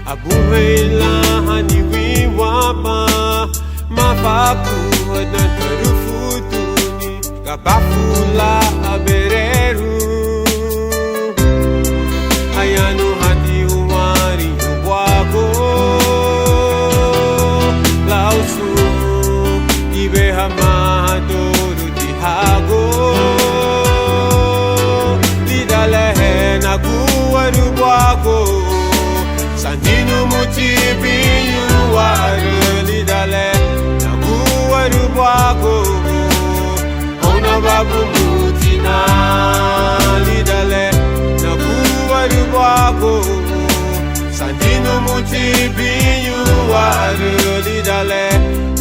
Abuhailahan iwiwapa mafakuhad na tarufutuni kabafula abereru ayano hati umari ubwago lausu ibehamadoru tihago lidalehe naguwaru bwago Sandino mutibinyu waru lidale naguwaru bwago Ona babu mutina lidale naguwaru bwago Sandino mutibinyu waru lidale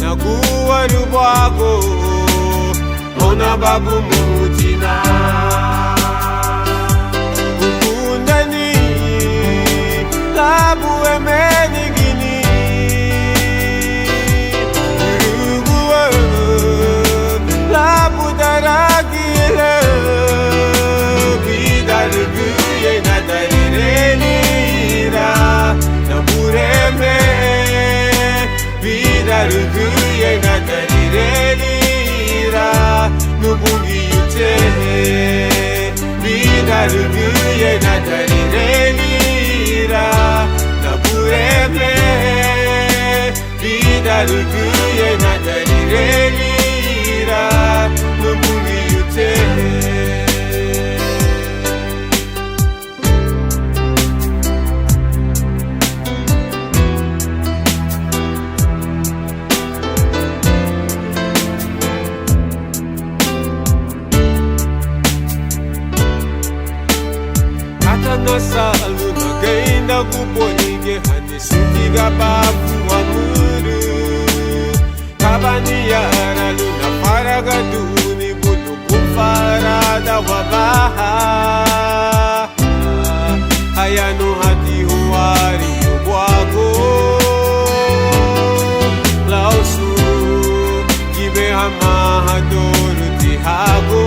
naguwaru bwago Ona babu mutina Labu emenigini Uruguay Labu daragile Bidarguye nadarirelira Nabureme Bidarguye nadarirelira Nubungi yute Bidarguye nadarirelira Nabureme Bidarguye nadarirelira Nubungi yute Nasalu nagainda kuponige hani sutiga babu amuru Kabaniara luna faraga duni bulu kufarada wabaha Ayano hati huari ubwago Lausu kibe hamahadoru tihago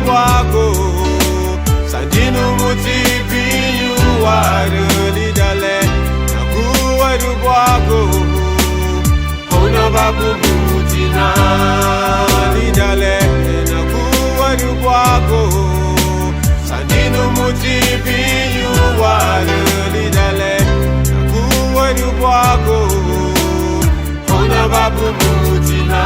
Bwago Sandino mutibinyu waru lidale naguwaru bwago Ona babu mutina lidale naguwaru bwago Sandino mutibinyu waru lidale naguwaru bwago Ona babu mutina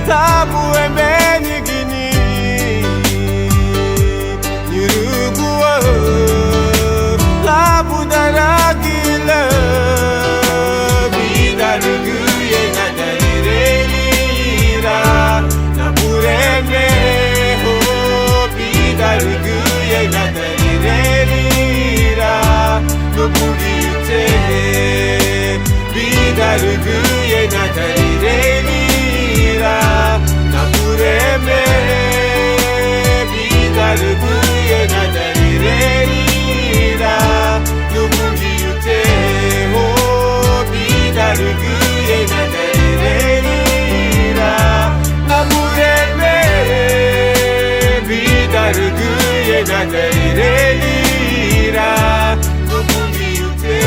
Labu emenigini Uruguay Labu daragile Bidarguye nadarirelira Nabureme Bidarguye nadarirelira Nubungi yute Bidarguye nadarirelira Nabureme Bidarguye nadarirelira Nubungi yute Bidarguye nadarirelira Nabureme Bidarguye nadarirelira Nubungi yute